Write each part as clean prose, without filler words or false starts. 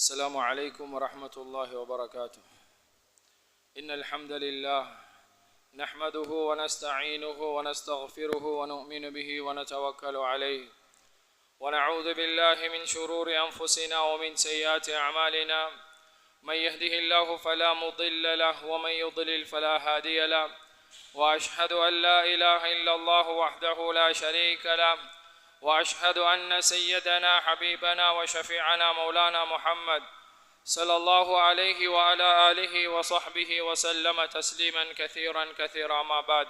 السلام عليكم ورحمة الله وبركاته. إن الحمد لله نحمده ونستعينه ونستغفره ونؤمن به ونتوكل عليه ونعوذ بالله من شرور أنفسنا ومن سيئات أعمالنا. من يهده الله فلا مضل له ومن يضلل فلا هادي له، وأشهد أن لا إله إلا الله وحده لا شريك له، وأشهد أن سيدنا حبيبنا وشفيعنا مولانا محمد صلى الله عليه وعلى آله وصحبه وسلم تسليما كثيرا ما بعد.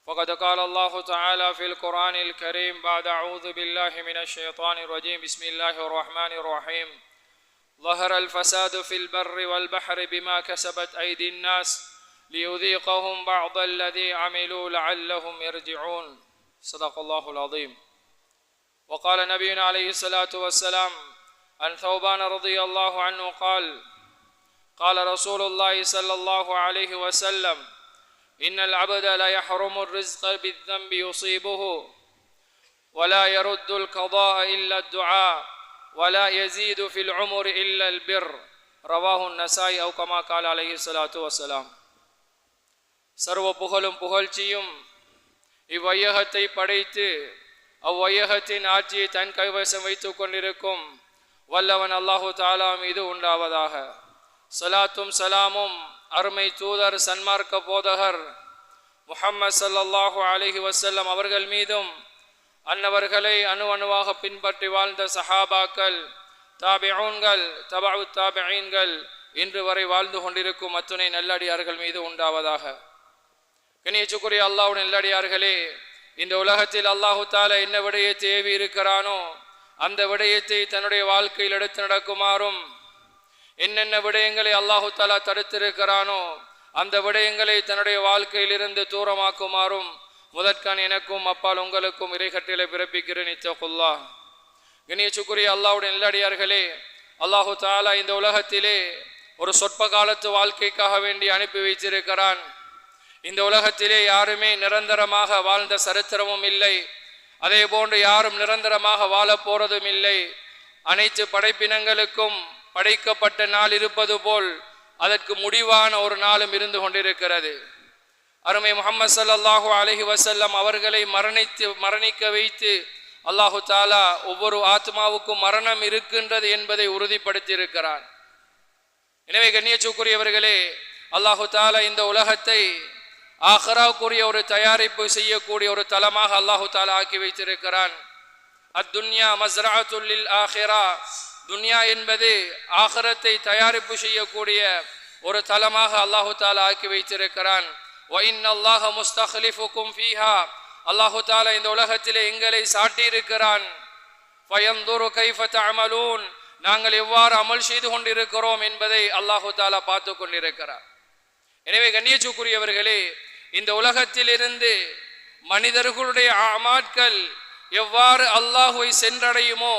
فقد قال الله تعالى في القرآن الكريم بعد أعوذ بالله من الشيطان الرجيم بسم الله الرحمن الرحيم: ظهر الفساد في البر والبحر بما كسبت أيدي الناس ليذيقهم بعض الذي عملوا لعلهم يرجعون. صدق الله العظيم. وقال نبينا عليه الصلاة والسلام عن ثوبان رضي الله عنه قال رسول الله صلى الله عليه وسلم: إن العبد لا يحرم الرزق بالذنب يصيبه ولا يرد القضاء إلا الدعاء ولا يزيد في العمر إلا البر. رواه النسائي أو كما قال عليه الصلاة والسلام. சர்வ புகழும் புகழ்ச்சியும் இவ்வையகத்தை படைத்து அவ்வையகத்தின் ஆட்சியை தன் கைவசம் வைத்துக் கொண்டிருக்கும் வல்லவன் அல்லாஹு தாலா மீது உண்டாவதாக. சலாத்தும் சலாமும் அருமை தூதர் சன்மார்க்க போதகர் முஹம்மது ஸல்லல்லாஹு அலைஹி வஸல்லம் அவர்கள் மீதும் அன்னவர்களை அணுவாக பின்பற்றி வாழ்ந்த சஹாபாக்கள், தாபிஊன்கள், தபஉ தாபிஈன்கள், இன்று வரை வாழ்ந்து கொண்டிருக்கும் அத்துணை நல்லடியார்கள் மீது உண்டாவதாக. கண்ணியத்துக்குரிய அல்லாஹ்வுடைய நல்லடியார்களே, இந்த உலகத்தில் அல்லாஹு தாலா என்ன விடயத்தை ஏவி இருக்கிறானோ அந்த விடயத்தை தன்னுடைய வாழ்க்கையில் எடுத்து நடக்குமாறும், என்னென்ன விடயங்களை அல்லாஹு தாலா தடுத்திருக்கிறானோ அந்த விடயங்களை தன்னுடைய வாழ்க்கையில் இருந்து தூரமாக்குமாறும் முதற்கான் எனக்கும் அப்பால் உங்களுக்கும் இறைகட்டில பிறப்பிக்கிறேன். இத்தகுல்லாஹ். கண்ணியத்துக்குரிய அல்லாஹ்வுடைய நல்லடியார்களே, அல்லாஹு தாலா இந்த உலகத்திலே ஒரு சொற்ப காலத்து வாழ்க்கைக்காக வேண்டி அனுப்பி வைத்திருக்கிறான். இந்த உலகத்திலே யாருமே நிரந்தரமாக வாழ்ந்த சரித்திரமும் இல்லை, அதே போன்று யாரும் நிரந்தரமாக வாழ போறதும் இல்லை. அனைத்து படைப்பினங்களுக்கும் படைக்கப்பட்ட நாள் இருப்பது போல் அதற்கு முடிவான ஒரு நாளும் இருந்து கொண்டிருக்கிறது. அருமை முஹம்மது ஸல்லல்லாஹு அலைஹி வஸல்லம் அவர்களை மரணிக்க வைத்து அல்லாஹு தாலா ஒவ்வொரு ஆத்மாவுக்கும் மரணம் இருக்கின்றது என்பதை உறுதிப்படுத்தி இருக்கிறான். எனவே கண்ணியத்துக்குரியவர்களே, அல்லாஹு தாலா இந்த உலகத்தை ஆഖிராவுக்குரிய ஒரு தயாரிப்பு செய்யக்கூடிய ஒரு தலமாக அல்லாஹு தாலா ஆக்கி வைத்திருக்கிறான். அத்துன்யா மஸ்ரஅத்துல் லில் ஆഖிரா. துன்யா என்பது ஆഖிரத்தை தயாரிப்பு செய்யக்கூடிய ஒரு தலமாக அல்லாஹு தாலா ஆக்கி வைத்திருக்கிறான். வ இன்னல்லாஹ முஸ்தக்லிஃபுக்கும் ஃபீஹா. அல்லாஹு தாலா இந்த உலகத்திலே எங்களை சாட்டி இருக்கிறான். ஃபயன்துரு கைஃப தஅமலூன். நாங்கள் எவ்வாறு அமல் செய்து கொண்டிருக்கிறோம் என்பதை அல்லாஹு தாலா பார்த்து கொண்டிருக்கிறார். எனவே கண்ணியத்துக்குரியவர்களே, இந்த உலகத்தில் இருந்து மனிதர்களுடைய அமால்கள் எவ்வாறு அல்லாஹுவை சென்றடையுமோ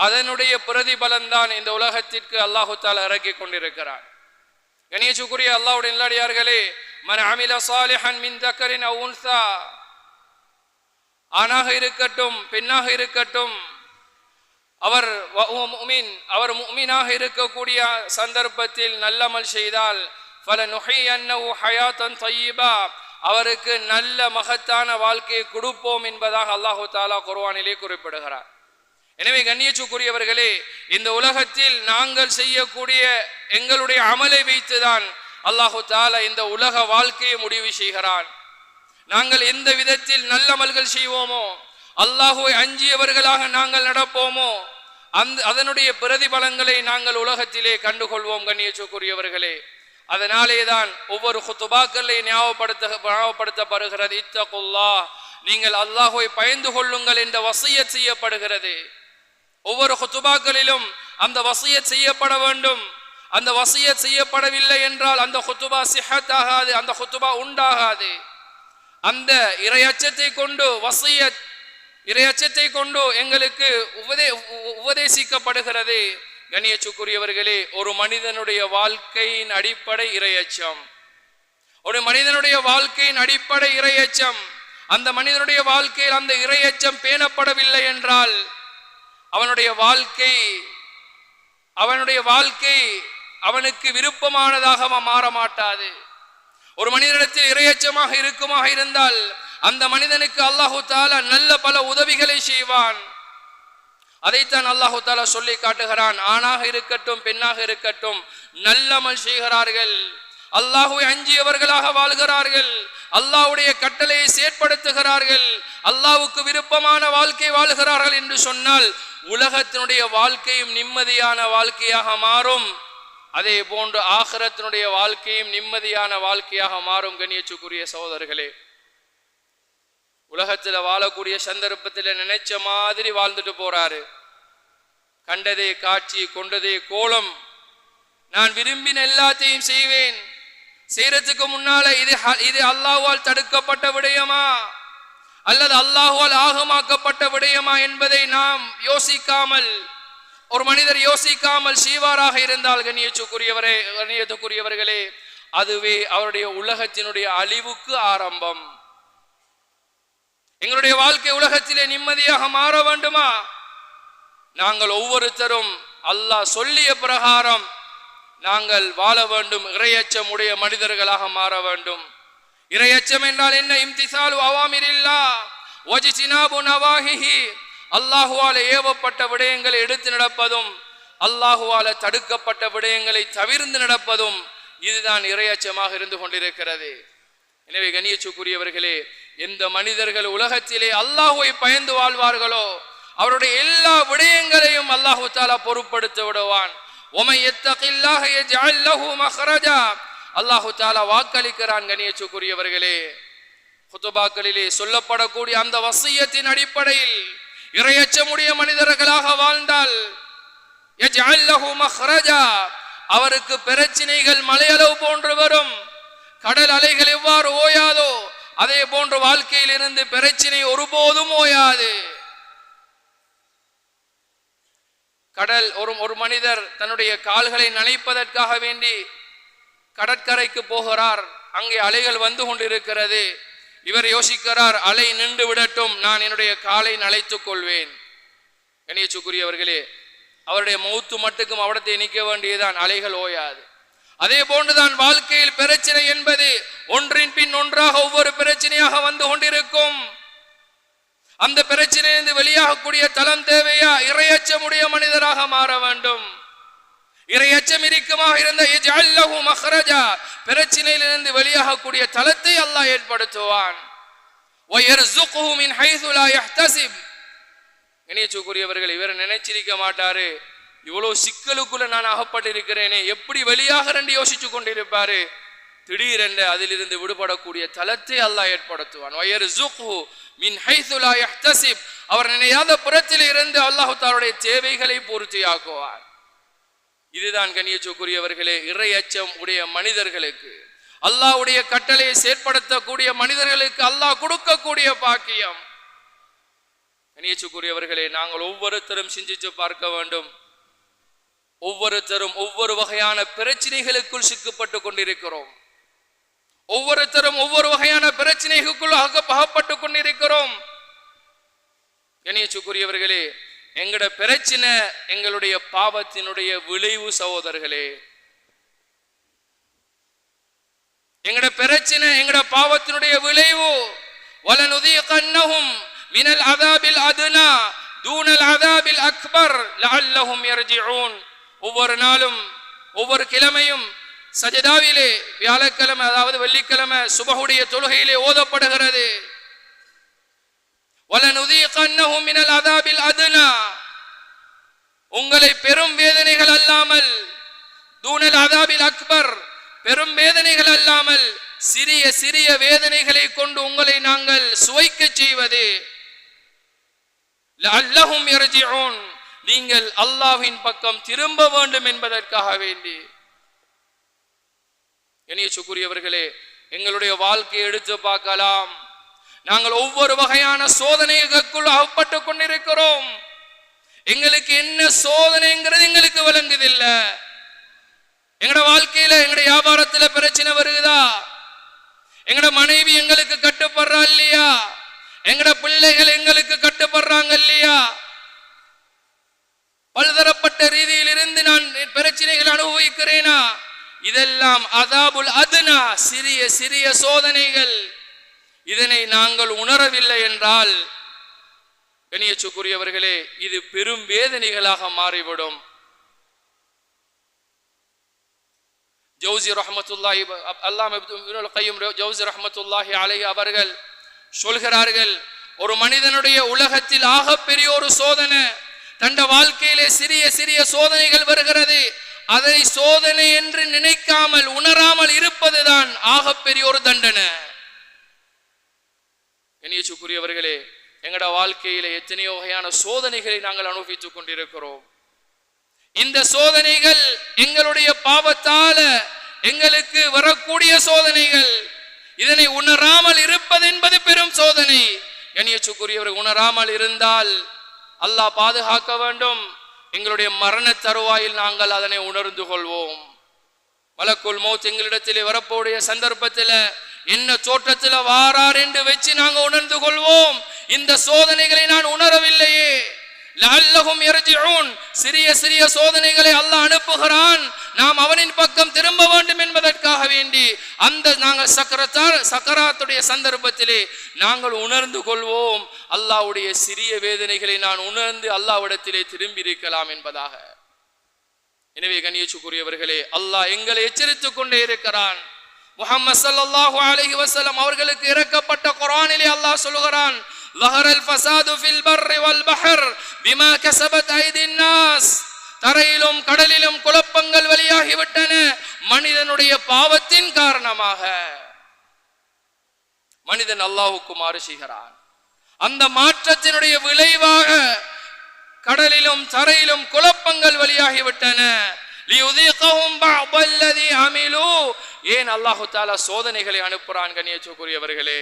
அதனுடைய பிரதிபலன்தான் இந்த உலகத்திற்கு அல்லாஹு தாலா இறக்கி கொண்டிருக்கிறார். கண்ணியத்துக்குரிய அல்லாஹ்வுடைய நல்லடியார்களே, மன் அமில சாலிஹன் மின் தக்கரின் அவ் உன்ஸா, ஆணாக இருக்கட்டும் பெண்ணாக இருக்கட்டும், அவர் முஃமினாக இருக்கக்கூடிய சந்தர்ப்பத்தில் நல்லமல் செய்தால் ஃபலனுஹியன்னஹு ஹயாத்தன் தய்யிபா, அவருக்கு நல்ல மகத்தான வாழ்க்கையை கொடுப்போம் என்பதாக அல்லாஹு தாலா குர்ஆனிலே குறிப்பிடுகிறார். எனவே கண்ணியத்துக்குரியவர்களே, இந்த உலகத்தில் நாங்கள் செய்யக்கூடிய எங்களுடைய அமலை வைத்துதான் அல்லாஹு தாலா இந்த உலக வாழ்க்கையை முடிவு செய்கிறான். நாங்கள் எந்த விதத்தில் நல்ல அமல்கள் செய்வோமோ, அல்லாஹுவை அஞ்சியவர்களாக நாங்கள் நடப்போமோ அதனுடைய பிரதிபலங்களை நாங்கள் உலகத்திலே கண்டுகொள்வோம். கண்ணியத்துக்குரியவர்களே, அதனாலேதான் ஒவ்வொரு குத்துபாக்களை ஞாபகப்படுத்தப்படுகிறது. இத்தகுல்லாஹ், நீங்கள் அல்லாஹுவை பயந்து கொள்ளுங்கள் என்ற வசியத் செய்யப்படுகிறது. ஒவ்வொரு குத்துபாக்களிலும் அந்த வசியத் செய்யப்பட வேண்டும். அந்த வசியத் செய்யப்படவில்லை என்றால் அந்த குத்துபா சிஹத் ஆகாது, அந்த குத்துபா உண்டாகாது. அந்த இறையச்சத்தை கொண்டு வசியத், இறையச்சத்தை கொண்டு எங்களுக்கு உபதேசிக்கப்படுகிறது. கண்ணியத்துக்குரியவர்களே, ஒரு மனிதனுடைய வாழ்க்கையின் அடிப்படை இறையச்சம். ஒரு மனிதனுடைய வாழ்க்கையின் அடிப்படை இறையச்சம். அந்த மனிதனுடைய வாழ்க்கையில் அந்த இறையச்சம் பேணப்படவில்லை என்றால் அவனுடைய வாழ்க்கை அவனுடைய வாழ்க்கை அவனுக்கு விருப்பமானதாக மாற மாட்டாது. ஒரு மனிதனிடத்தில் இறையச்சமாக இருக்குமாக இருந்தால் அந்த மனிதனுக்கு அல்லாஹு தஆலா நல்ல பல உதவிகளை செய்வான். அதைத்தான் அல்லாஹு தஆலா சொல்லி காட்டுகிறான். ஆணாக இருக்கட்டும் பெண்ணாக இருக்கட்டும் நல்லமல் செய்கிறார்கள், அல்லாஹ்வை அஞ்சியவர்களாக வாழ்கிறார்கள், அல்லாஹ்வுடைய கட்டளையை செயற்படுத்துகிறார்கள், அல்லாஹ்வுக்கு விருப்பமான வாழ்க்கை வாழ்கிறார்கள் என்று சொன்னால் உலகத்தினுடைய வாழ்க்கையும் நிம்மதியான வாழ்க்கையாக மாறும். அதே போன்று ஆகிரத்தினுடைய வாழ்க்கையும் நிம்மதியான வாழ்க்கையாக மாறும். கண்ணியத்துக்குரிய சகோதரர்களே, உலகத்துல வாழக்கூடிய சந்தர்ப்பத்தில் நினைச்ச மாதிரி வாழ்ந்துட்டு போறாரு. கண்டதே காட்சி கொண்டதே கோலம், நான் விரும்பின எல்லாத்தையும் செய்வேன், செய்யறதுக்கு முன்னால இது அல்லாஹ்வால் தடுக்கப்பட்ட விடயமா அல்லது அல்லாஹ்வால் ஆகமாக்கப்பட்ட விடயமா என்பதை நாம் யோசிக்காமல், ஒரு மனிதர் யோசிக்காமல் செய்வாராக இருந்தால் கண்ணியத்துக்குரியவர்களே, அதுவே அவருடைய உலகத்தினுடைய அழிவுக்கு ஆரம்பம். எங்களுடைய வாழ்க்கை உலகத்திலே நிம்மதியாக மாற வேண்டுமா? நாங்கள் ஒவ்வொருத்தரும் அல்லாஹ் சொல்லிய பிரகாரம் நாங்கள் வாழ வேண்டும். இறையச்சம் உடைய மனிதர்களாக மாற வேண்டும். இறையச்சம் என்றால் என்ன? இம்திசாலு அவாமிரில்லாஹ் வஜ்தினாபு நவாஹிஹி, அல்லாஹுவால ஏவப்பட்ட விடயங்களை எடுத்து நடப்பதும் அல்லாஹுவால தடுக்கப்பட்ட விடயங்களை தவிர்த்து நடப்பதும் இதுதான் இறையச்சமாக இருந்து கொண்டிருக்கிறது. எனவே கண்ணியத்துக்குரியவர்களே, எந்த மனிதர்கள் உலகத்திலே அல்லாஹ்வை பயந்து வாழ்வார்களோ அவருடைய எல்லா விடயங்களையும் அல்லாஹு தஆலா பொறுப்படுத்தி விடுவான். وَمَن يَتَّقِ اللَّهَ يَجْعَل لَّهُ مَخْرَجًا, அல்லாஹு தஆலா வாக்களிக்கிறான். கண்ணியத்துக்குரியவர்களே, குதுபாக்களிலே சொல்லப்படக்கூடிய அந்த வசியத்தின் அடிப்படையில் இறையச்சமுடைய மனிதர்களாக வாழ்ந்தால் يَجْعَل لَّهُ مَخْرَجًا, அவருக்கு பிரச்சனைகள் மலையளவு போன்று வரும். கடல் அலைகள் எவ்வாறு ஓயாதோ அதே போன்று வாழ்க்கையில் இருந்து பிரச்சனை ஒருபோதும் ஓயாது. கடல் ஒரு மனிதர் தன்னுடைய கால்களை நனைப்பதற்காக வேண்டி கடற்கரைக்கு போகிறார். அங்கே அலைகள் வந்து கொண்டிருக்கிறது. இவர் யோசிக்கிறார், அலை நின்று விடட்டும், நான் என்னுடைய காலை நனைத்துக் கொள்வேன். கண்ணியத்துக்குரியவர்களே, அவருடைய மௌத்து மட்டுக்கும் அவடத்தை நிற்க வேண்டியதான், அலைகள் ஓயாது. அதே போன்றுதான் வாழ்க்கையில் பிரச்சனை என்பது ஒன்றின் பின் ஒன்றாக ஒவ்வொரு பிரச்சனையாக வந்து கொண்டிருக்கும். அந்த பிரச்சனையிலிருந்து வெளியாகக்கூடிய தளம் தேவையா? இறையச்சமுடைய மனிதராக மாற வேண்டும். இறையச்சம் இருக்குமாக இருந்த يَجْعَل لَّهُ مَخْرَجًا, பிரச்சனையிலிருந்து வெளியாகக்கூடிய தளத்தை அல்லாஹ் ஏற்படுத்துவான். وَيَرْزُقْهُ مِنْ حَيْثُ لَا يَحْتَسِبْ, கண்ணியத்துக்குரியவர்கள், இவர் நினைச்சிருக்க மாட்டாரு இவ்வளவு சிக்கலுக்குள்ள நான் அகப்பட்டிருக்கிறேனே, எப்படி வெளியாகிறேன் யோசிச்சு கொண்டிருப்பாரு. திடீரென்று அதிலிருந்து விடுபடக்கூடிய தலத்தை அல்லாஹ் ஏற்படுத்துவான். வயர்சுக்ஹு மின் ஹைது லா யஹ்தசிப், அவர் நினையாத புறத்தில் இருந்து அல்லாஹ் தஆலாவுடைய தேவைகளை பூர்த்தியாக்குவார். இதுதான் கண்ணியத்துக்குரியவர்களே இறையச்சம் உடைய மனிதர்களுக்கு, அல்லாஹ்வுடைய கட்டளையை செயற்படுத்தக்கூடிய மனிதர்களுக்கு அல்லாஹ் கொடுக்கக்கூடிய பாக்கியம். கண்ணியத்துக்குரியவர்களே, நாங்கள் ஒவ்வொருத்தரும் சிந்திச்சு பார்க்க வேண்டும். ஒவ்வொருத்தரும் ஒவ்வொரு வகையான பிரச்சனைகளுக்குள் சிக்கப்பட்டு கொண்டிருக்கிறோம். ஒவ்வொருத்தரும் ஒவ்வொரு வகையான பிரச்சனைகளுக்குள் அகப்பட்டு கொண்டிருக்கிறோம். கண்ணியத்துக்குரியவர்களே, எங்கட பிரச்சனை எங்களுடைய பாவத்தினுடைய விளைவு சகோதரர்களே. எங்கட பிரச்சனை எங்கட பாவத்தினுடைய விளைவு. வலனுதீகன்னஹும் மினல் அஸாபில் அத்னா தூனல் அஸாபில் அக்பர் லஅல்லஹும் யர்ஜிஊன். ஒவ்வொரு நாளும் ஒவ்வொரு கிழமையும் சஜதாவிலே, வியாழக்கிழமை அதாவது வெள்ளிக்கிழமை சுபஹுடைய தொழுகையிலே ஓதப்படுகிறது. வலனுதீகன்னஹும் மினல் அஸாபில் அத்னா, உங்களை பெரும் வேதனைகள் அல்லாமல், தூனல் அஸாபில் அக்பர், பெரும் வேதனைகள் அல்லாமல் சிறிய சிறிய வேதனைகளை கொண்டு உங்களை நாங்கள் சுவைக்க செய்வது. லஅல்லஹும் யர்ஜிஊன், நீங்கள் அல்லாஹ்வின் பக்கம் திரும்ப வேண்டும் என்பதற்காக வேண்டி. கண்ணியத்துக்குரியவர்களே, எங்களுடைய வாழ்க்கையை எடுத்து பார்க்கலாம். நாங்கள் ஒவ்வொரு வகையான சோதனைகளுக்குள் அகப்பட்டு கொண்டிருக்கிறோம். எங்களுக்கு என்ன சோதனைங்கிறது எங்களுக்கு விளங்குதில்லை. எங்கட வாழ்க்கையில எங்கட வியாபாரத்துல பிரச்சனை வருகுதா? எங்கட மனைவி எங்களுக்கு கட்டுப்படுறா இல்லையா? எங்கட பிள்ளைகள் எங்களுக்கு கட்டுப்படுறாங்க இல்லையா? பலதரப்பட்ட ரீதியில் இருந்து நான் இதெல்லாம் அதாபுல் அத்னா, சிறிய சிறிய சோதனைகள். இதனை நாங்கள் உணரவில்லை என்றால் கண்ணியத்துக்குரியவர்களே இது பெரும் வேதனைகளாக மாறிவிடும். ஜௌசி ரஹ்மத்துல்லாஹி அல்லாமா இப்னுல் கய்யிம் ஜௌசி ரஹ்மத்துல்லாஹி அலைஹி அவர்கள் சொல்கிறார்கள், ஒரு மனிதனுடைய உலகத்தில் ஆகப்பெரிய ஒரு சோதனை, தன் வாழ்க்கையிலே சிறிய சிறிய சோதனைகள் வருகிறது, அதை சோதனை என்று நினைக்காமல் உணராமல் இருப்பதுதான் ஆகப்பெரிய ஒரு தண்டனை. கண்ணியத்துக்குரியவர்களே எங்கட வாழ்க்கையில எத்தனையோ வகையான சோதனைகளை நாங்கள் அனுபவித்துக் கொண்டிருக்கிறோம். இந்த சோதனைகள் எங்களுடைய பாவத்தால எங்களுக்கு வரக்கூடிய சோதனைகள். இதனை உணராமல் இருப்பது என்பது பெரும் சோதனை. கண்ணியத்துக்குரியவர்கள் உணராமல் இருந்தால் அல்லாஹ் பாதுகாக்க வேண்டும், எங்களுடைய மரண தருவாயில் நாங்கள் அதனை உணர்ந்து கொள்வோம். மலக்குல் மௌத் எங்களிடத்திலே வரக்கூடிய சந்தர்ப்பத்தில் என்ன தோற்றத்தில் வாரார் என்று வச்சு நாங்கள் உணர்ந்து கொள்வோம், இந்த சோதனைகளை நான் உணரவில்லையே. லஅல்லஹும் யர்ஜிஊன், சிறிய சிறிய சோதனைகளை அல்லாஹ் அனுப்புகிறான், நாம் அவனின் பக்கம் திரும்ப வேண்டும் என்பதற்காக வேண்டி அந்த நாங்கள் சக்கராத்துடைய சந்தர்ப்பத்திலே நாங்கள் உணர்ந்து கொள்வோம், அல்லாஹ்வுடைய சிறிய வேதனைகளை நான் உணர்ந்து அல்லாஹ்விடத்திலே திரும்பி இருக்கலாம் என்பதாக. எனவே கண்ணியத்துக்குரியவர்களே அல்லாஹ் எங்களை எச்சரித்துக் கொண்டே இருக்கிறான். முஹம்மது ஸல்லல்லாஹு அலைஹி வஸல்லம் அவர்களுக்கு இறக்கப்பட்ட குர்ஆனிலே அல்லாஹ் சொல்கிறான், ظهرல் الفساد في البر والبحر بما كسبت ايدي الناس. தரையிலும் கடலிலும் குழப்பங்கள் வெளியாகிவிட்டன மனிதனுடைய பாவத்தின் காரணமாக. மனிதன் அல்லாஹ்வுக்கு மாறு செய்கிறான், அந்த மாற்றத்தினுடைய விளைவாக கடலிலும் தரையிலும் குழப்பங்கள் வெளியாகிவிட்டன. லியுதீகஹும் பஅதல்லதி அமிலு, ஏன் அல்லாஹ் தஆலா சோதனைகளை அனுப்புறான்? கண்ணியத்துக்குரியவர்களே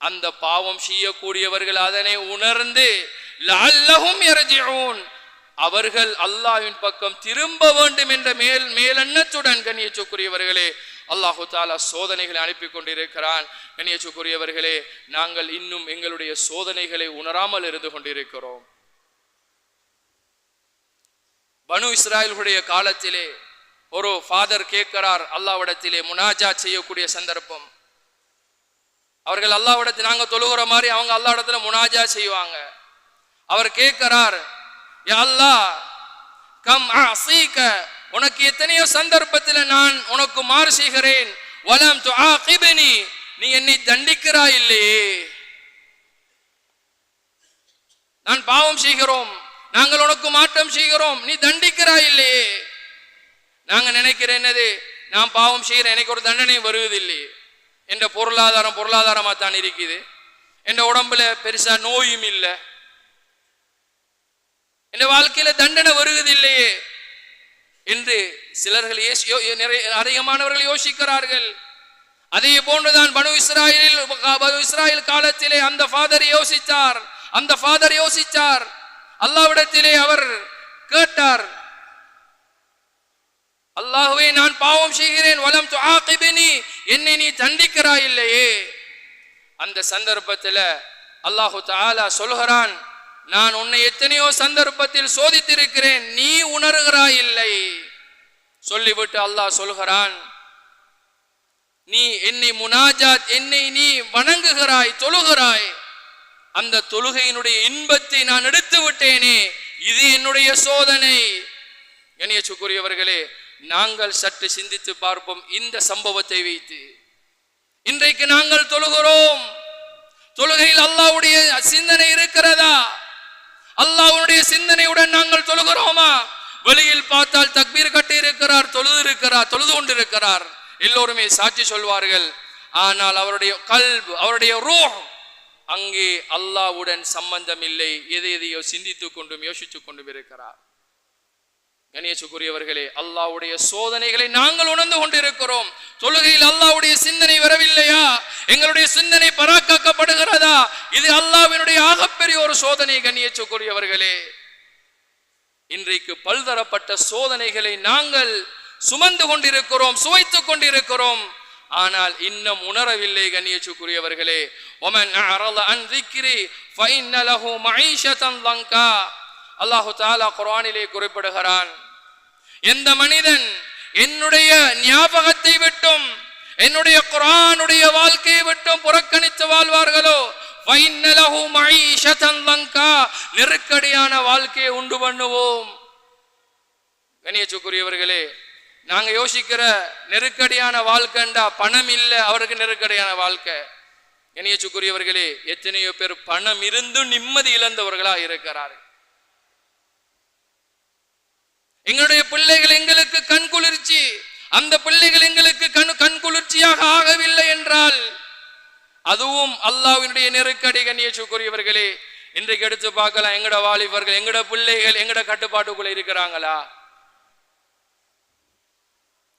அந்த பாவம் செய்யக்கூடியவர்கள் அதனை உணர்ந்து லஅல்லஹும் யர்ஜிஊன், அவர்கள் அல்லாஹ்வின் பக்கம் திரும்ப வேண்டும் என்ற மேலெண்ணத்துடன் கண்ணியத்துக்குரியவர்களே அல்லாஹ் தஆலா சோதனைகளை அனுப்பி கொண்டிருக்கிறான். கண்ணியத்துக்குரியவர்களே நாங்கள் இன்னும் எங்களுடைய சோதனைகளை உணராமல் இருந்து கொண்டிருக்கிறோம். பனு இஸ்ராயேலுடைய காலத்திலே ஒரு ஃபாதர் கேட்கிறார் அல்லாஹ்விடத்திலே முனாஜாத் செய்யக்கூடிய சந்தர்ப்பம். அவர்கள் அல்லாஹ்விடத்தில் நாங்க தொழுகிற மாதிரி அவங்க அல்லாஹ்விடத்துல முனாஜாத் செய்வாங்க. அவர் கேட்கிறார், யா அல்லாஹ் கம் அஸீக, உனக்கு எத்தனையோ சந்தர்ப்பத்தில் நான் உனக்கு மாறு செய்கிறேன், வலம் துஆகிப்னி, நீ என்னை தண்டிக்கிறாய் இல்லையே. நான் பாவம் செய்கிறோம், நாங்கள் உனக்கு மாற்றம் செய்கிறோம், நீ தண்டிக்கிறாய் இல்லையே. நாங்க நினைக்கிறேன் என்னது, நான் பாவம் செய்கிறேன் எனக்கு ஒரு தண்டனை வருவதில்லை, என்ற பொருளாதாரமா தான் இருக்குது, என்ற உடம்புல பெருசா நோயும் இல்லை, என்ற வாழ்க்கையில தண்டனை வருவதில்லையே என்று சிலர்கள் அதிகமானவர்கள் யோசிக்கிறார்கள். அதே போன்றுதான் பனு இஸ்ராயேல் காலத்திலே அந்த ஃபாதர் யோசித்தார். அல்லாஹ்விடத்திலே அவர் கேட்டார், அல்லாஹ்வே நான் பாவம் செய்கிறேன், வலம் துஆகிப்னி, என்னை நீ தண்டிக்கிறாய் இல்லையே. அந்த சந்தர்ப்பத்தில் அல்லாஹ் தஆலா சொல்கிறான், நான் உன்னை எத்தனையோ சந்தர்ப்பத்தில் சோதித்திருக்கிறேன், நீ உணர்கிறாய் இல்லை. சொல்லிவிட்டு அல்லாஹ் சொல்கிறான், நீ என்னை முனாஜாத், என்னை நீ வணங்குகிறாய், தொழுகிறாய், அந்த தொழுகையினுடைய இன்பத்தை நான் எடுத்து விட்டேனே, இது என்னுடைய சோதனை. கண்ணியத்துக்குரியவர்களே நாங்கள் சற்று சிந்தித்து பார்ப்போம். இந்த சம்பவத்தை வைத்து இன்றைக்கு நாங்கள் தொழுகிறோம், தொழுகையில் அல்லாஹ்வுடைய சிந்தனை இருக்கிறதா? அல்லாஹ்வுடைய சிந்தனையுடன் நாங்கள் தொழுகிறோமா? வெளியில் பார்த்தால் தக்பீர் கட்டி இருக்கிறார், தொழுது கொண்டிருக்கிறார், எல்லோருமே சாட்சி சொல்வார்கள். ஆனால் அவருடைய கல்ப், அவருடைய ரூஹ் அங்கே அல்லாஹ்வுடன் சம்பந்தம் இல்லை, எதையோ சிந்தித்துக் கொண்டும் யோசித்துக் கொண்டும் இருக்கிறார். கண்ணியத்துக்குரியவர்களே அல்லாஹ்வுடைய சோதனைகளை நாங்கள் உணர்ந்து கொண்டிருக்கிறோம். தொழுகையில் அல்லாஹ்வுடைய சிந்தனை வரவில்லையா? எங்களுடைய சிந்தனை பராக்காக்கப்படுகிறதா? இது அல்லாஹ்வினுடைய ஆகப்பெரிய ஒரு சோதனை. கண்ணியத்துக்குரியவர்களே இன்றைக்கு பல்தரப்பட்ட சோதனைகளை நாங்கள் சுமந்து கொண்டிருக்கிறோம், சுவைத்துக் கொண்டிருக்கிறோம், ஆனால் இன்னும் உணரவில்லை. கண்ணியத்துக்குரியவர்களே ஒமன் அஅரத அன் ذிக்ரி ஃபஇன்ன லஹு மஈஷதன் லங்கா, அல்லாஹ் தஆலா குர்ஆனிலே குறிப்பிடுகிறான், எந்த மனிதன் என்னுடைய ஞாபகத்தை விட்டும் என்னுடைய குர்ஆனுடைய வாழ்க்கையை விட்டும் புறக்கணித்து வாழ்வார்களோ ஃபைன்னலஹு மஈஷதன் லங்கா, நெருக்கடியான வாழ்க்கையை உண்டு பண்ணுவோம். கண்ணியத்துக்குரியவர்களே, நாங்க யோசிக்கிற நெருக்கடியான வாழ்க்கைண்டா பணம் இல்லை, அவருக்கு நெருக்கடியான வாழ்க்கை. கண்ணியத்துக்குரியவர்களே, எத்தனையோ பேர் பணம் இருந்தும் நிம்மதி இழந்தவர்களா இருக்கிறார்கள். எங்களுடைய பிள்ளைகள் எங்களுக்கு கண் குளிர்ச்சி, அந்த பிள்ளைகள் எங்களுக்கு கண் குளிர்ச்சியாக ஆகவில்லை என்றால் அதுவும் அல்லாஹ்வினுடைய நெருக்கடி. கண்ணியத்துக்குரியவர்களே, இன்றைக்கு எடுத்து பார்க்கலாம், எங்கட வாலிபர்கள் எங்கட பிள்ளைகள் எங்கட கட்டுப்பாட்டுக்குள்ள இருக்கிறாங்களா?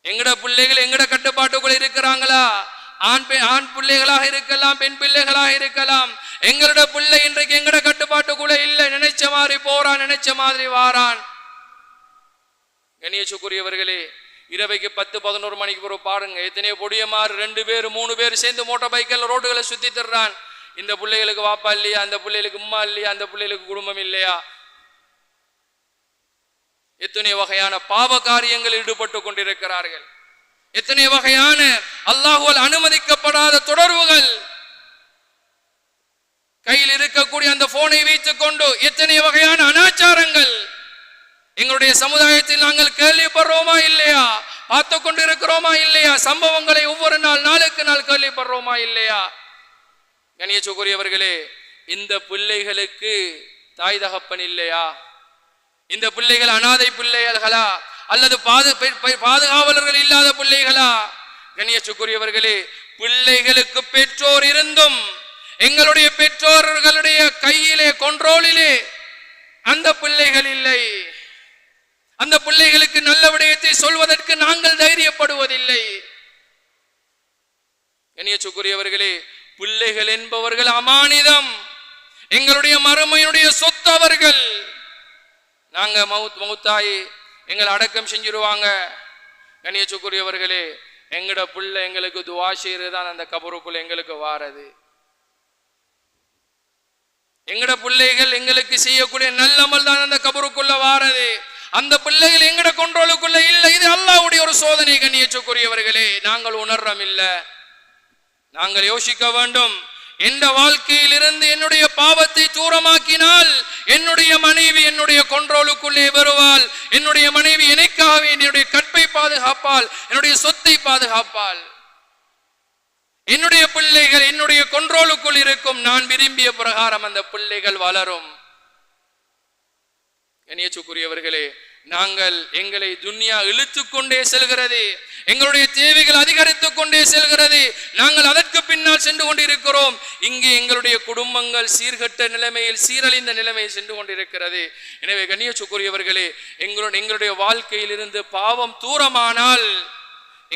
எங்கட பிள்ளைகள் எங்கட கட்டுப்பாட்டுக்குள்ள இருக்கிறாங்களா? ஆண் பிள்ளைகளாக இருக்கலாம், பெண் பிள்ளைகளாக இருக்கலாம். எங்களோட பிள்ளை இன்றைக்கு எங்கட கட்டுப்பாட்டுக்குள்ள இல்லை. நினைச்ச மாதிரி போறான், நினைச்ச மாதிரி வாரான். கண்ணியத்துக்குரியவர்களே, இரவைக்கு 10-11 மணிக்கு பிறகு பாருங்க, எத்தனையோ பொடியமாறு 2 பேர் 3 பேர் சேர்ந்து மோட்டார் பைக்கில் ரோடுகளை சுத்தி தர்றான். இந்த பிள்ளைகளுக்கு வாப்பா இல்லையா, அந்த பிள்ளைகளுக்கு உம்மா இல்லையா, அந்த பிள்ளைகளுக்கு குடும்பம் இல்லையா? எத்தனை வகையான பாவ காரியங்கள் ஈடுபட்டு கொண்டிருக்கிறார்கள். எத்தனை வகையான அல்லாஹ்வால் அனுமதிக்கப்படாத தொடர்புகள். கையில் இருக்கக்கூடிய அந்த போனை வைத்துக் கொண்டு எத்தனை வகையான அனாச்சாரங்கள் எங்களுடைய சமுதாயத்தில் நாங்கள் கேள்விப்படுறோமா இல்லையா? பார்த்து கொண்டிருக்கிறோமா இல்லையா? சம்பவங்களை ஒவ்வொரு நாளுக்கு நாள் கேள்விப்படுறோமா இல்லையா? கண்ணியத்துக்குரியவர்களே, இந்த பிள்ளைகளுக்கு தாய் தகப்பன் இல்லையா? இந்த பிள்ளைகள் அனாதை பிள்ளைகளா அல்லது பாதுகாவலர்கள் இல்லாத பிள்ளைகளா? கண்ணியத்துக்குரியவர்களே, பிள்ளைகளுக்கு பெற்றோர் இருந்தும் எங்களுடைய பெற்றோர்களுடைய கையிலே கொண்ட்ரோலிலே அந்த பிள்ளைகள் இல்லை. அந்த பிள்ளைகளுக்கு நல்ல விடயத்தை சொல்வதற்கு நாங்கள் தைரியப்படுவதில்லை. கண்ணியத்துக்குரியவர்களே, பிள்ளைகள் என்பவர்கள் அமானிதம், எங்களுடைய மறுமையினுடைய சொத்து அவர்கள். நாங்க மௌத்தாயி எங்களை அடக்கம் செஞ்சிருவாங்க. கண்ணியத்துக்குரியவர்களே, எங்கட பிள்ளை எங்களுக்கு துஆ செய்யறதுதான் அந்த கபருக்குள்ள எங்களுக்கு வாரது. எங்கட பிள்ளைகள் எங்களுக்கு செய்யக்கூடிய நல்லமல் தான் அந்த கபருக்குள்ள வாரது. அந்த பிள்ளைகள் எங்கட கொண்ட்ரோலுக்குள்ள இல்லை. இது அல்லாஹ்வுடைய ஒரு சோதனை. கண்ணியத்துக்குரியவர்களே, நாங்கள் உணர்றோம் இல்ல. நாங்கள் யோசிக்க வேண்டும். எந்த வாழ்க்கையில் இருந்து என்னுடைய பாவத்தை தூரமாக்கினால் என்னுடைய மனைவி என்னுடைய கொண்ட்ரோலுக்குள்ளே வருவாள். என்னுடைய மனைவி எனக்காக என்னுடைய கற்பை பாதுகாப்பாள், என்னுடைய சொத்தை பாதுகாப்பாள். என்னுடைய பிள்ளைகள் என்னுடைய கொண்ட்ரோலுக்குள் இருக்கும். நான் விரும்பிய பிரகாரம் அந்த பிள்ளைகள் வளரும். கண்ணியத்துக்குரியவர்களே, நாங்கள் எங்களை துன்யா இழுத்துக் கொண்டே செல்கிறது. எங்களுடைய தேவைகள் அதிகரித்துக் கொண்டே செல்கிறது. நாங்கள் அதற்கு பின்னால் சென்று கொண்டிருக்கிறோம். இங்கே எங்களுடைய குடும்பங்கள் சீர்கட்ட நிலைமையில், சீரழிந்த நிலைமையில் சென்று கொண்டிருக்கிறது. எனவே கண்ணியத்துக்குரியவர்களே, எங்களுடைய வாழ்க்கையில் இருந்து பாவம் தூரமானால்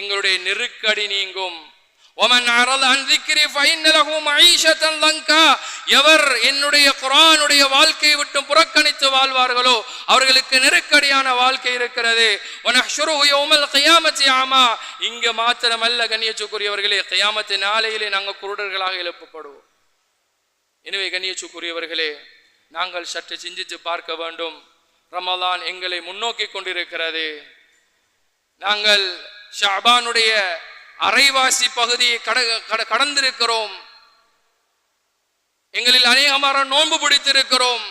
எங்களுடைய நெருக்கடி நீங்கும். எவர் என்னுடைய குர்ஆனுடைய வாழ்க்கையை விட்டு புறக்கணித்து வாழ்வார்களோ அவர்களுக்கு நெருக்கடியான வாழ்க்கை இருக்கிறது. இங்க மாத்திரமல்ல கண்ணியத்துக்குரியவர்களே, கியாமத் நாளையிலே நாங்கள் குருடர்களாக எழுப்பப்படுவோம். எனவே கண்ணியத்துக்குரியவர்களே, நாங்கள் சற்று சிந்தித்து பார்க்க வேண்டும். ரமலான் எங்களை முன்னோக்கி கொண்டிருக்கிறது. நாங்கள் ஷஅபானுடைய அரைவாசி பகுதியை கடந்திருக்கிறோம். எங்களில் அநேகமான நோன்பு பிடித்திருக்கிறோம்.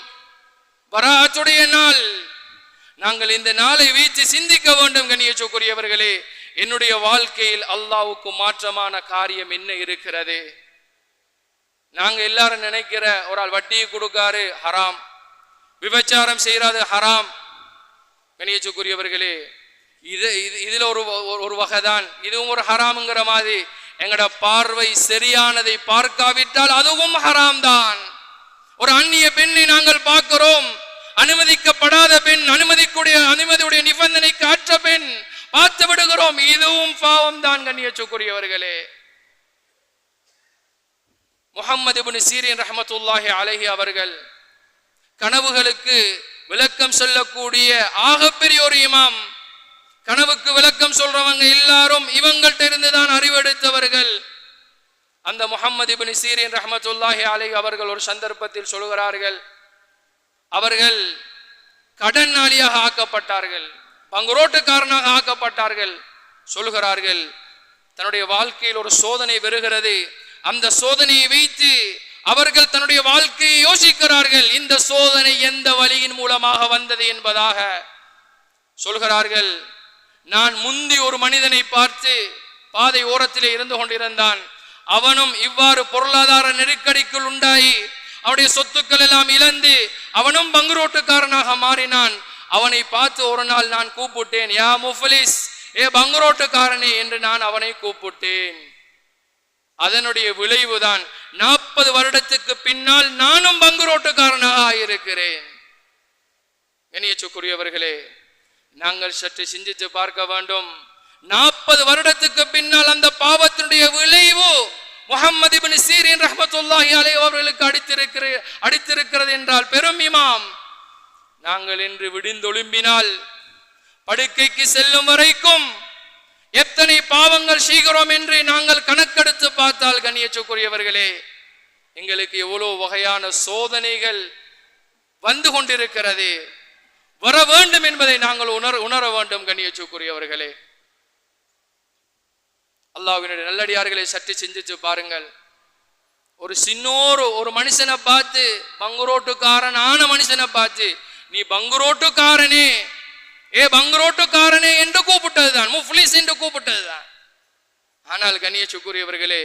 பராத்துடைய நாள். நாங்கள் இந்த நாளை வீழ்ச்சி சிந்திக்க வேண்டும். கண்ணியத்துக்குரியவர்களே, என்னுடைய வாழ்க்கையில் அல்லாஹ்வுக்கு மாற்றமான காரியம் என்ன இருக்கிறது? நாங்க எல்லாரும் நினைக்கிற ஒரு ஆள் வட்டியை கொடுக்காரு ஹராம், விபச்சாரம் செய்யறது ஹராம். கண்ணியத்துக்குரியவர்களே, இதுல ஒரு வகைதான், இதுவும் ஒரு ஹராம்ங்கிற மாதிரி. எங்கட பார்வை சரியானதை பார்க்காவிட்டால் அதுவும் ஹராம் தான். ஒரு அந்நிய பெண்ணை நாங்கள் பார்க்கிறோம், அனுமதிக்கப்படாத பெண், அனுமதியுடைய நிபந்தனைக்கு அற்ற பெண் பார்த்து விடுகிறோம், இதுவும் பாவம் தான். கண்ணியத்துக்குரியவர்களே, முஹம்மது இப்னு சீரின் ரஹ்மத்துல்லாஹி அலைஹி அவர்கள் கனவுகளுக்கு விளக்கம் சொல்லக்கூடிய ஆகப்பெரிய ஒரு இமாம். கனவுக்கு விளக்கம் சொல்றவங்க எல்லாரும் இவங்கள்ட்ட இருந்துதான் அறிவெடுத்தவர்கள். அந்த முஹம்மது இப்னு சீரின் ரஹ்மத்துல்லாஹி அலைஹி அவர்கள் ஒரு சந்தர்ப்பத்தில் சொல்கிறார்கள், அவர்கள் கடனாளியாக ஆக்கப்பட்டார்கள். பங்குரோட்டுக்காரனாக ஆக்கப்பட்டார்கள். சொல்கிறார்கள், தன்னுடைய வாழ்க்கையில் ஒரு சோதனை வருகிறது. அந்த சோதனையை வைத்து அவர்கள் தன்னுடைய வாழ்க்கையை யோசிக்கிறார்கள். இந்த சோதனை எந்த வழியின் மூலமாக வந்தது என்பதாக சொல்கிறார்கள். நான் முந்தி ஒரு மனிதனை பார்த்து பாதை ஓரத்திலே இருந்து கொண்டிருந்தான். அவனும் இவ்வாறு பொருளாதார நெருக்கடிக்குள் உண்டாகி அவனுடைய சொத்துக்கள் எல்லாம் இழந்து அவனும் பங்குரோட்டுக்காரனாக மாறினான். அவனை பார்த்து ஒரு நாள் நான் கூப்பிட்டேன், யா முஃப்லிஸ், ஏ பங்குரோட்டுக்காரனே என்று நான் அவனை கூப்பிட்டேன். அதனுடைய விளைவுதான் 40 வருடத்துக்கு பின்னால் நானும் பங்குரோட்டுக்காரனாக இருக்கிறேன். கண்ணியத்துக்குரியவர்களே, நாங்கள் சற்று சிந்தித்து பார்க்க வேண்டும். 40 வருடத்துக்கு பின்னால் அந்த பாவத்தினுடைய விளைவு முஹம்மது இப்னு சீரின் ரஹ்மத்துல்லாஹி அலைஹி அவர்களுக்கு அடித்திருக்கிறது என்றால் பெரும் இமாம். நாங்கள் இன்று விடிந்தொழும்பினால் படுக்கைக்கு செல்லும் வரைக்கும் எத்தனை பாவங்கள் செய்கிறோம் என்று நாங்கள் கணக்கெடுத்து பார்த்தால் கண்ணியத்துக்குரியவர்களே, எங்களுக்கு எவ்வளவு வகையான சோதனைகள் வந்து கொண்டிருக்கிறது, வர வேண்டும் என்பதை நாங்கள் உணர வேண்டும். கண்ணியத்துக்குரியவர்களே, அல்லாஹ்வினுடைய நல்லடியார்களை சற்று சிந்திச்சு பாருங்கள். ஒரு மனுஷனை பார்த்து, பங்குரோட்டுக்காரன் ஆன மனுஷனை பார்த்து, நீ பங்குரோட்டுக்காரனே, ஏ பங்குரோட்டுக்காரனே என்று கூப்பிட்டதுதான், முஃப்லிஸ் என்று கூப்பிட்டதுதான். ஆனால் கண்ணியத்துக்குரியவர்களே,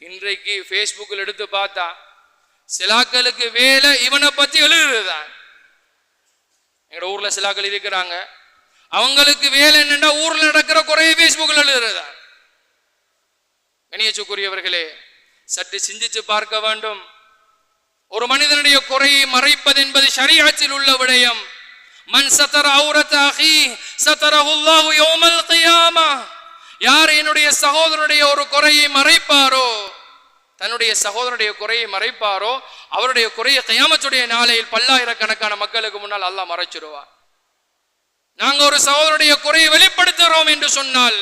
இன்றைக்கு பேஸ்புக்கில் எடுத்து பார்த்தா சிலாக்களுக்கு வேலை இவனை பத்தி எழுதுதான். எங்களோட ஊர்ல சிலாக்கள் இருக்கிறாங்க, அவங்களுக்கு வேலை என்னன்னா ஊர்ல நடக்கிற குறைய பேஸ்புக்கில் எழுதுறதா. கண்ணியத்துக்குரியவர்களே, சற்று சிந்திச்சு பார்க்க வேண்டும். ஒரு மனிதனுடைய குறையை மறைப்பது என்பது ஷரீஅத்தில் உள்ள விடயம். மன் சதர அவுரத அஹி சதரஹுல்லாஹு யௌமல் கியாமஹ். யார் என்னுடைய சகோதரனுடைய ஒரு குறையை மறைப்பாரோ, தன்னுடைய சகோதரனுடைய குறையை மறைப்பாரோ, அவருடைய குறையை கியாமத்துடைய நாளையில் பல்லாயிரக்கணக்கான மக்களுக்கு முன்னால் அல்லாஹ் மறைச்சிடுவார். நாங்க ஒரு சகோதரனுடைய குறையை வெளிப்படுத்துகிறோம் என்று சொன்னால்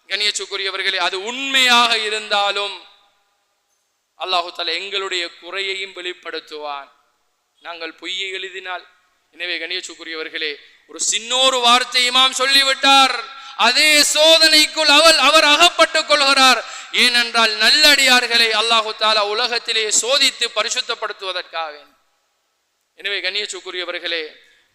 கண்ணியத்துக்குரியவர்களே, அது உண்மையாக இருந்தாலும் அல்லாஹு தஆலா எங்களுடைய குறையையும் வெளிப்படுத்துவான், நாங்கள் பொய்யை எழுதினால். எனவே கண்ணியத்துக்குரியவர்களே, ஒரு சின்னொரு வார்த்தை இமாம் சொல்லிவிட்டார், அதே சோதனைக்குள் அவர் அகப்பட்டுக் கொள்கிறார். ஏனென்றால் நல்லடியார்களை அல்லாஹு தஆலா உலகத்திலே சோதித்து பரிசுத்தப்படுத்துவதற்காக. எனவே கண்ணியத்துக்குரியவர்களே,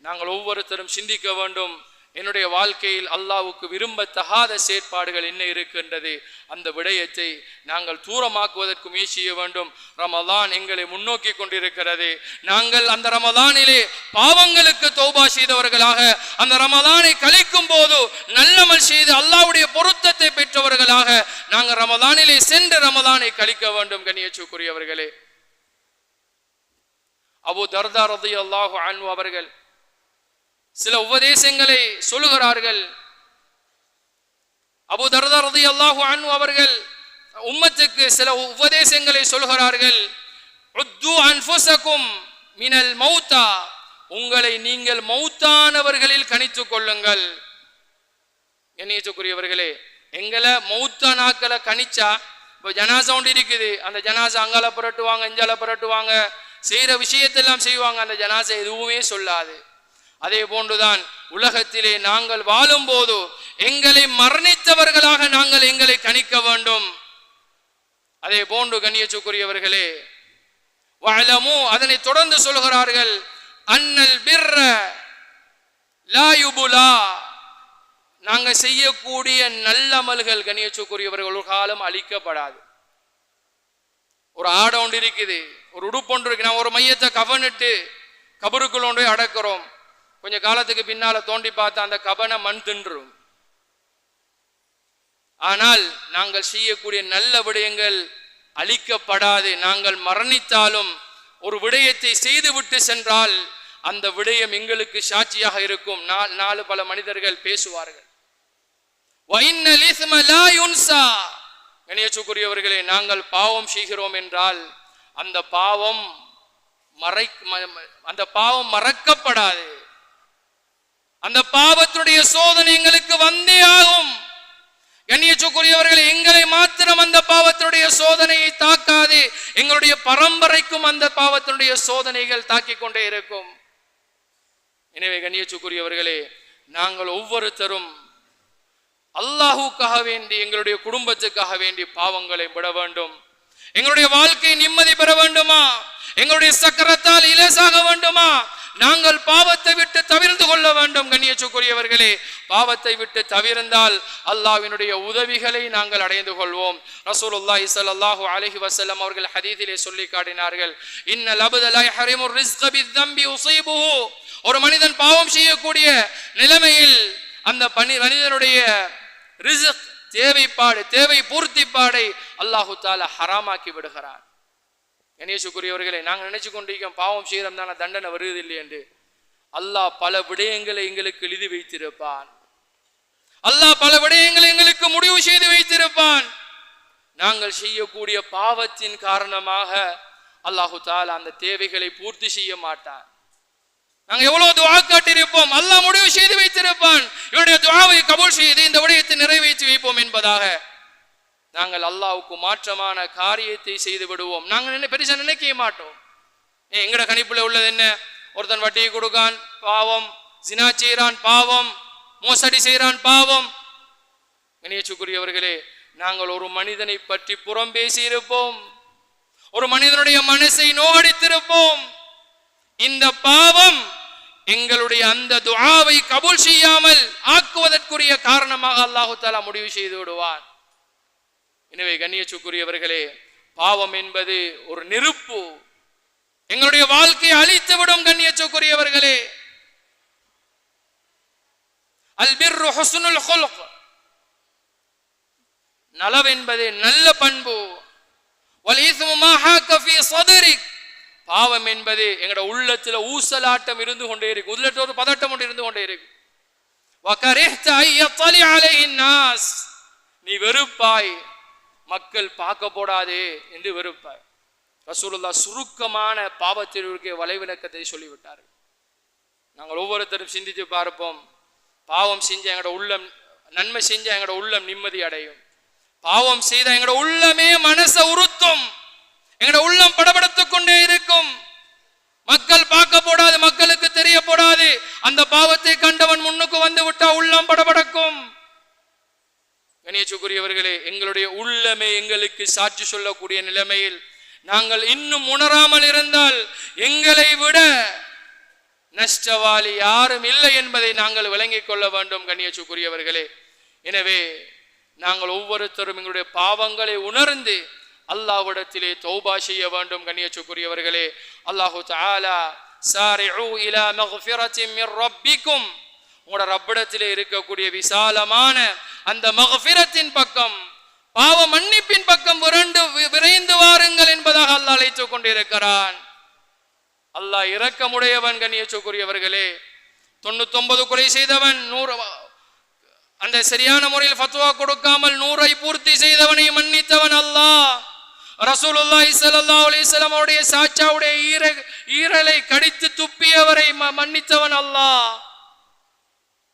நாங்கள் ஒவ்வொருத்தரும் சிந்திக்க வேண்டும், என்னுடைய வாழ்க்கையில் அல்லாஹ்வுக்கு விரும்பத்தகாத செயற்பாடுகள் என்ன இருக்கின்றது, அந்த விடயத்தை நாங்கள் தூரமாக்குவதற்கு முயற்சி செய்ய வேண்டும். ரமலான் எங்களை முன்னோக்கி கொண்டிருக்கிறது. நாங்கள் அந்த ரமலானிலே பாவங்களுக்கு தௌபா செய்தவர்களாக, அந்த ரமலானை கழிக்கும் போது நல்லமல் செய்து அல்லாஹ்வுடைய பொருத்தத்தை பெற்றவர்களாக நாங்கள் ரமலானிலே சென்று ரமலானை கழிக்க வேண்டும். கண்ணியத்துக்குரியவர்களே, அபூ தர்தா ரலியல்லாஹு அன்ஹு அவர்கள் சில உபதேசங்களை சொல்லுகிறார்கள். அபூ தர்தா ரலியல்லாஹு அன்ஹு அவர்கள் உம்மத்துக்கு சில உபதேசங்களை சொல்கிறார்கள். உத்து அன்ஃபுஸகும் மினல் மௌத்தா, உங்களை நீங்கள் மௌத்தானவர்களில் கணித்துக் கொள்ளுங்கள். கண்ணியத்துக்குரியவர்களே, எங்களை மௌத்தானாக்களை கணிச்சா, இப்போ ஜனாசா ஒன்று இருக்குது, அந்த ஜனாசா அங்கால புரட்டுவாங்க, இஞ்சால புரட்டுவாங்க, செய்கிற விஷயத்தெல்லாம் செய்வாங்க, அந்த ஜனாசா எதுவுமே சொல்லாது. அதே போன்றுதான் உலகத்திலே நாங்கள் வாழும் போது எங்களை மரணித்தவர்களாக நாங்கள் எங்களை கணிக்க வேண்டும். அதே போன்று கண்ணியத்துக்குரியவர்களே, வஅலமு, அதனை தொடர்ந்து சொல்கிறார்கள், அன்னல் பிர்ர லா யுபுலா, நாங்கள் செய்யக்கூடிய நல்லமல்கள் கண்ணியத்துக்குரியவர்கள் ஒரு காலம் அழிக்கப்படாது. ஒரு ஆடை ஒன்று இருக்குது, ஒரு உடுப்பு ஒன்று இருக்கு, நான் ஒரு மையத்தை கவனிட்டு கபருக்குள் ஒன்று அடக்கிறோம், கொஞ்ச காலத்துக்கு பின்னால தோண்டி பார்த்தா அந்த கபனை மண் தின்றும். ஆனால் நாங்கள் செய்யக்கூடிய நல்ல விடயங்கள் அழிக்கப்படாது. நாங்கள் மரணித்தாலும் ஒரு விடயத்தை செய்து விட்டு சென்றால் அந்த விடயம் எங்களுக்கு சாட்சியாக இருக்கும். நாலு பல மனிதர்கள் பேசுவார்கள். கண்ணியத்துக்குரியவர்களே, நாங்கள் பாவம் செய்கிறோம் என்றால் அந்த பாவம் மறக்கப்படாது. அந்த பாவத்துடைய சோதனை எங்களுக்கு வந்தே ஆகும். கண்ணியத்துக்குரியவர்கள், எங்களை மாத்திரம் அந்த பாவத்துடைய சோதனையை தாக்காது, எங்களுடைய பரம்பரைக்கும் அந்த பாவத்தினுடைய சோதனைகள் தாக்கிக் கொண்டே இருக்கும். எனவே கண்ணியத்துக்குரியவர்களே, நாங்கள் ஒவ்வொருத்தரும் அல்லாஹுக்காக வேண்டி, எங்களுடைய குடும்பத்துக்காக வேண்டி பாவங்களை விட வேண்டும். எங்களுடைய வாழ்க்கை நிம்மதி பெற வேண்டுமா, எங்களுடைய சக்கரத்தால் இலேசாக வேண்டுமா, நாங்கள் பாவத்தை விட்டு தவிர்த்து கொள்ள வேண்டும். கண்ணியத்துக்குரியவர்களே, பாவத்தை விட்டு தவிர்ந்தால் அல்லாஹ்வினுடைய உதவிகளை நாங்கள் அடைந்து கொள்வோம். ரசூலுல்லாஹி ஸல்லல்லாஹு அலைஹி வஸல்லம் அவர்கள் ஹதீஸிலே சொல்லி காட்டினார்கள், இன்னல் அப்த லா யஹரிமு ரிஸ்க பிஸ்ஸம்பி யுஸீபுஹு. ஒரு மனிதன் பாவம் செய்யக்கூடிய நிலைமையில் அந்த மனிதனுடைய ரிஸ்க், தேவை பூர்த்திப்பாடை அல்லாஹு தஆலா ஹராமாக்கி விடுகிறான். கணேசுக்குரியவர்களே, நாங்கள் நினைச்சு கொண்டிருக்கோம் பாவம் செய்யறோம் தானே தண்டனை வருவது இல்லை என்று. அல்லாஹ் பல விடயங்களை எங்களுக்கு எழுதி வைத்திருப்பான். அல்லாஹ் பல விடயங்களை எங்களுக்கு முடிவு செய்து வைத்திருப்பான். நாங்கள் செய்யக்கூடிய பாவத்தின் காரணமாக அல்லாஹு தஆலா அந்த தேவைகளை பூர்த்தி செய்ய மாட்டான். நாங்கள் எவ்வளவு துஆ காட்டியிருப்போம், அல்லாஹ் முடிவு செய்து வைத்திருப்பான். இவருடைய துஆவை கபூல் செய்து இந்த விடயத்தை நிறைவேற்றி வைப்போம் என்பதாக நாங்கள் அல்லாஹ்வுக்கு மாற்றமான காரியத்தை செய்து விடுவோம். நாங்கள் பெருசா நினைக்க மாட்டோம். எங்கட கணிப்புல உள்ளது என்ன, ஒருத்தன் வட்டியை கொடுக்கான் பாவம், ஜினா செய்கிறான் பாவம், மோசடி செய்கிறான் பாவம். கணியத்துக்குரியவர்களே, நாங்கள் ஒரு மனிதனை பற்றி புறம் பேசி இருப்போம், ஒரு மனிதனுடைய மனசை நோகடித்திருப்போம். இந்த பாவம் எங்களுடைய அந்த துஆவை கபூல் செய்யாமல் ஆக்குவதற்குரிய காரணமாக அல்லாஹு தஆலா முடிவு செய்து விடுவான். எனவே கண்ணியத்துக்குரியவர்களே, பாவம் என்பது ஒரு நெருப்பு, எங்களுடைய வாழ்க்கையை அழித்து விடும். கண்ணியத்துக்குரியவர்களே, அல் பிர்ரு ஹுஸ்னுல் குல்க், நலவென்பது நல்ல பண்பு. வல் இஸ்மு மா ஹாக ஃபீ ஸத்ரிக், பாவம் என்பது எங்கட உள்ளத்துல ஊசலாட்டம் இருந்து கொண்டே இருக்கு, உள்ளத்துல ஒரு பதட்டம் கொண்டு இருந்து கொண்டே இருக்கு. வகரிஹ்த ஐயத்லி அலைஹின் நாஸ், நீ வெறுப்பாய் மக்கள் பார்க்க போடாதே என்று வெறுப்பாய். ரசூலுல்லாஹ் சுருக்கமான பாவத்திற்கு வலைவிலக்கத்தை சொல்லிவிட்டார்கள். நாங்கள் ஒவ்வொருத்தரும் சிந்தித்து பார்ப்போம். பாவம் செஞ்ச எங்களோட உள்ளம், நன்மை செஞ்ச எங்களோட உள்ளம் நிம்மதி அடையும். பாவம் செய்த எங்களோட உள்ளமே மனச உறுத்தும், எங்களோட உள்ளம் படபடத்துக் கொண்டே இருக்கும். மக்கள் பார்க்க போடாது, மக்களுக்கு தெரிய போடாது. அந்த பாவத்தை கண்டவன் முன்னுக்கு வந்து விட்டா உள்ளம் படபடக்கும். கணேசுக்குரியவர்களே, எங்களுடைய உள்ளமே எங்களுக்கு சாட்சி சொல்லக்கூடிய நிலைமையில் நாங்கள் இன்னும் உணராமல் இருந்தால் எங்களை விட நஷ்டவாளி யாரும் இல்லை என்பதை நாங்கள் விளங்கிக் கொள்ள வேண்டும். கணேசுக்குரியவர்களே, எனவே நாங்கள் ஒவ்வொருத்தரும் எங்களுடைய பாவங்களை உணர்ந்து அல்லாஹ்விடத்திலே தௌபா செய்ய வேண்டும். கண்ணியத்துக்குரியவர்களே, அல்லாஹு தஆலா சாரிஉ இலா மக்ஃபிரத்தின் மிர் ரப்பிக்கும், உங்களோட ரப்பிடத்திலே இருக்கக்கூடிய விசாலமான அந்த மக்ஃபிரத்தின் பக்கம், பாவ மன்னிப்பின் பக்கம் விரைந்து வாருங்கள் என்பதாக அல்லாஹ் அழைத்துக் கொண்டிருக்கிறான். அல்லாஹ் இரக்கமுடையவன். கண்ணியத்துக்குரியவர்களே, 99 கொலை செய்தவன் 100 அந்த சரியான முறையில் ஃபத்வா கொடுக்காமல் 100ஐ பூர்த்தி செய்தவனை மன்னித்தவன் அல்லாஹ். ரசூலுல்லாஹி ஸல்லல்லாஹு அலைஹி வஸல்லம் அவருடைய சாச்சாவுடைய ஈரலை கடித்து துப்பியவரை மன்னித்தவன் அல்லாஹ்.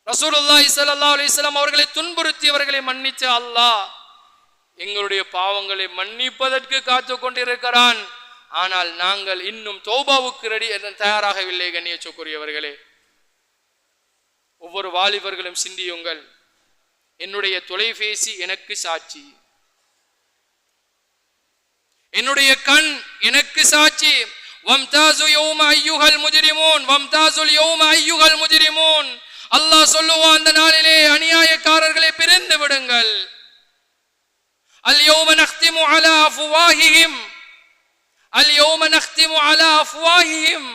ரசூலுல்லாஹி ஸல்லல்லாஹு அலைஹி வஸல்லம் அவர்களை துன்புறுத்தியவர்களை மன்னித்த அல்லாஹ் எங்களுடைய பாவங்களை மன்னிப்பதற்கு காத்து கொண்டிருக்கிறான். ஆனால் நாங்கள் இன்னும் தௌபாவுக்கு தயாராகவில்லை. கண்ணியத்துக்குரியவர்களே, ஒவ்வொரு வாலிபர்களும் சிந்தியுங்கள். என்னுடைய தொலைபேசி எனக்கு சாட்சி, என்னுடைய கண் எனக்கு சாட்சி. வம்தாசு யௌம அய்யுஹல் முஜ்ரிமூன், வம்தாசுல் யௌம அய்யுஹல் முஜ்ரிமூன். அல்லாஹ் சொல்லுவான், அந்த நாளிலே அநியாயக்காரர்களை பிரிந்து விடுங்கள். அல் யௌம நக்திமு அலா அஃப்வாஹிஹிம், அல் யௌம நக்திமு அலா அஃப்வாஹிஹிம்,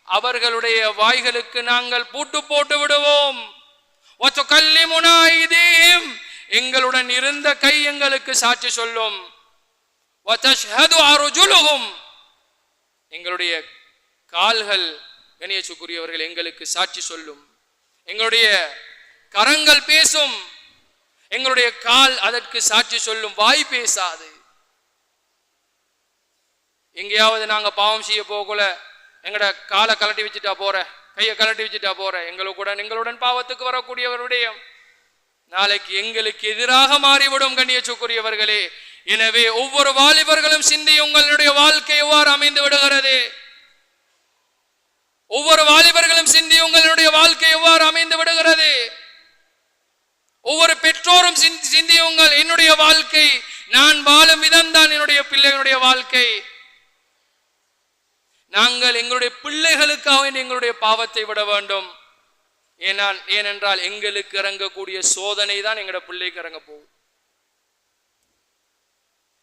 அவர்களுடைய வாய்களுக்கு நாங்கள் பூட்டு போட்டு விடுவோம். வதுகல்லிமுனா ஐதீஹிம், எங்களுடன் இருந்த கை எங்களுக்கு சாட்சி சொல்லும். வதஷ்ஹது அர்ஜுலுஹும், எங்களுடைய கால்கள் கண்ணியத்துக்குரியவர்கள் எங்களுக்கு சாட்சி சொல்லும். எங்களுடைய கரங்கள் பேசும், எங்களுடைய கால் அதற்கு சாட்சி சொல்லும். வாய் பேசாது. எங்கேயாவது நாங்க பாவம் செய்ய போகல எங்கட காலை கலட்டி வச்சுட்டா போற, கையை கலட்டி வச்சுட்டா போற, எங்களுடன் பாவத்துக்கு வரக்கூடியவருடைய நாளைக்கு எங்களுக்கு எதிராக மாறிவிடும். கண்ணியத்துக்குரியவர்களே, எனவே ஒவ்வொரு வாலிபர்களும் சிந்தி உங்களுடைய வாழ்க்கை எவ்வாறு அமைந்து விடுகிறது. ஒவ்வொரு வாலிபர்களும் சிந்தி உங்களுடைய பிள்ளைகளுடைய வாழ்க்கை எவ்வாறு அமைந்து விடுகிறது? ஒவ்வொரு பெற்றோரும் சிந்தியுங்கள், என்னுடைய வாழ்க்கை, நான் வாழும் விதம் தான் என்னுடைய பிள்ளைகளுடைய வாழ்க்கை. நாங்கள் எங்களுடைய பிள்ளைகளுக்காக எங்களுடைய பாவத்தை விட வேண்டும். ஏனென்றால் எங்களுக்கு இறங்கக்கூடிய சோதனை தான் எங்களோட பிள்ளைக்கு இறங்க போகும்.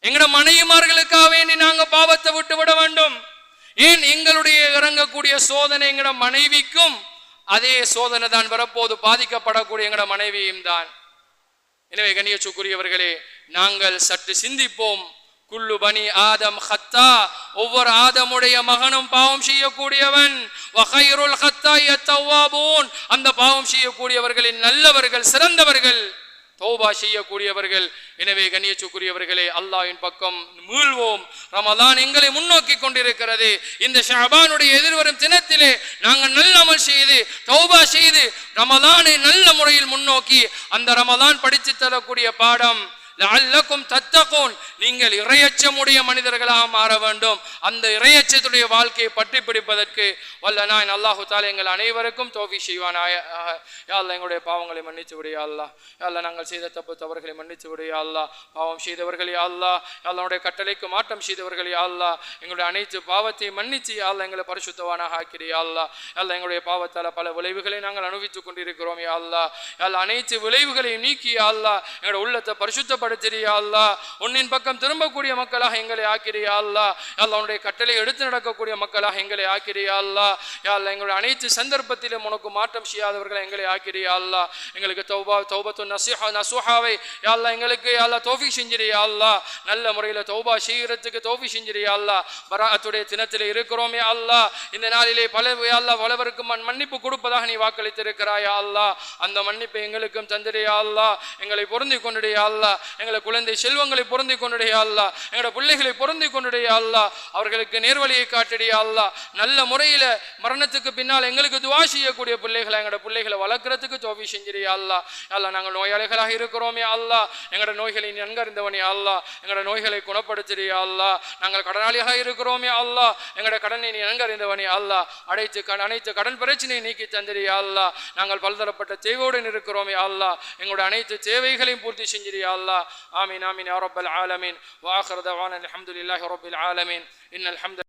எங்களோட மனைவிமார்களுக்காக வேண்டி நாங்க பாவத்தை விட்டு விட வேண்டும். ஏன் எங்களுடைய இறங்கக்கூடிய சோதனை எங்களோட மனைவிக்கும் அதே சோதனை தான் வரப்போது, பாதிக்கப்படக்கூடிய எங்களோட மனைவியும் தான். எனவே கண்ணியத்துக்குரியவர்களே, நாங்கள் சற்று சிந்திப்போம். குல்லு பனி ஆதம் ஹத்தா, ஒவ்வொரு ஆதமுடைய மகனும் பாவம் செய்யக்கூடியவன். வகைருல் ஹத்தாய் அத்தவ்வாபூன், அந்த பாவம் செய்யக்கூடியவர்களின் நல்லவர்கள், சிறந்தவர்கள், தௌபா செய்யக்கூடியவர்கள். எனவே கண்ணியத்துக்குரியவர்களே, அல்லாஹ்வின் பக்கம் மீள்வோம். ரமலான் எங்களை முன்னோக்கி கொண்டிருக்கிறது. இந்த ஷஅபானுடைய எதிர்வரும் தினத்திலே நாங்கள் நல்ல அமல் செய்து தௌபா செய்து ரமலானை நல்ல முறையில் முன்னோக்கி அந்த ரமலான் படித்து தரக்கூடிய பாடம் லஅல்லக்கும் தத்தகூன், நீங்கள் இறையச்சமுடைய மனிதர்களாக மாற வேண்டும். அந்த இறையச்சத்துடைய வாழ்க்கையை பற்றி பிடிப்பதற்கு வல்ல நான் அல்லாஹு தஆலா எங்கள் அனைவருக்கும் தௌஃபீக் செய்வானாக. யா அல்லாஹ், எங்களுடைய பாவங்களை மன்னித்து விடு யா அல்லாஹ். யா அல்லாஹ், நாங்கள் செய்த தப்பு தவறுகளை மன்னித்து விடு யா அல்லாஹ். பாவம் செய்தவர்கள் யா அல்லாஹ், யா அல்லாஹ்வுடைய கட்டளைக்கு மாற்றம் செய்தவர்கள் யா அல்லாஹ், எங்களுடைய அனைத்து பாவத்தையும் மன்னித்து யா அல்லாஹ் எங்களை பரிசுத்தவானாக ஆக்கிடு யா அல்லாஹ். யா அல்லாஹ், எங்களுடைய பாவத்தால் பல விளைவுகளை நாங்கள் அனுபவித்துக் கொண்டிருக்கிறோம் யா அல்லாஹ். யா அல்லாஹ், அனைத்து விளைவுகளையும் நீக்கி யா அல்லாஹ் எங்களுடைய உள்ளத்தை பரிசுத்தப்படுத்தியா அல்லாஹ். உன்னின் பக்கம் திரும்பக்கூடிய மக்களாக எங்களை ஆக்கிறியா அல்லாஹ். யா அல்லாஹ், உன்னுடைய கட்டளை எடுத்து நடக்கக்கூடிய மக்களாக எங்களை ஆக்கிறியா அல்லாஹ். யா அல்லாஹ், எங்களுடைய அனைத்து சந்தர்ப்பத்திலும் உனக்கு மாற்றம் செய்யாதவர்களை எங்களை ஆக்கிறியா அல்லாஹ். எங்களுக்கு தௌபத்து நஸூஹாவை யா அல்லாஹ் எங்களுக்கு யா அல்லாஹ் தௌஃபீக் செஞ்சிரியா அல்லாஹ். நல்ல முறையில் தௌபா செய்யறதுக்கு தௌஃபீக் செஞ்சிரியா அல்லாஹ். பராஅத்துடைய தினத்திலே இருக்கிறோம் யா அல்லாஹ். இந்த நாளிலே யா அல்லாஹ் பலவருக்கு மன்னிப்பு கொடுப்பதாக நீ வாக்களித்திருக்கிறாயா அல்லாஹ். அந்த மன்னிப்பை எங்களுக்கும் தந்திரியா அல்லாஹ். எங்களை பொருந்தி கொண்டியா அல்லாஹ். எங்களை குழந்தை செல்வங்களை பொருந்தி கொண்டுடைய அல்லாஹ். எங்களோட பிள்ளைகளை பொருந்தி கொண்டுடைய அல்லாஹ். அவர்களுக்கு நேர்வழியை காட்டிய அல்லாஹ். நல்ல முறையில் மரணத்துக்கு பின்னால் எங்களுக்கு துஆ செய்யக்கூடிய பிள்ளைகளை எங்களோட பிள்ளைகளை வளர்க்கறதுக்கு தௌஃபீக் செஞ்சிரியா அல்லாஹ். அல்லாஹ், நாங்கள் நோயாளிகளாக இருக்கிறோமே அல்லாஹ். எங்களோட நோய்களை நன்கறிந்தவனே அல்லாஹ். எங்களோட நோய்களை குணப்படுத்தியா அல்லாஹ். நாங்கள் கடனாளியாக இருக்கிறோமே அல்லாஹ். எங்களோட கடனை நீ நன்கறிந்தவனே அல்லாஹ். அனைத்து கடன் பிரச்சனையை நீக்கி தந்திரியா அல்லாஹ். நாங்கள் பலதரப்பட்ட தேவையுடன் இருக்கிறோமே அல்லாஹ். எங்களுடைய அனைத்து தேவைகளையும் பூர்த்தி செஞ்சிரியா அல்லாஹ். ஆமீன் ஆமீன் யா ரப்பல் ஆலமீன். வ ஆகிரு தஅவானா அல்ஹம்துலில்லாஹி ரப்பில் ஆலமீன். இன்னல் ஹம்த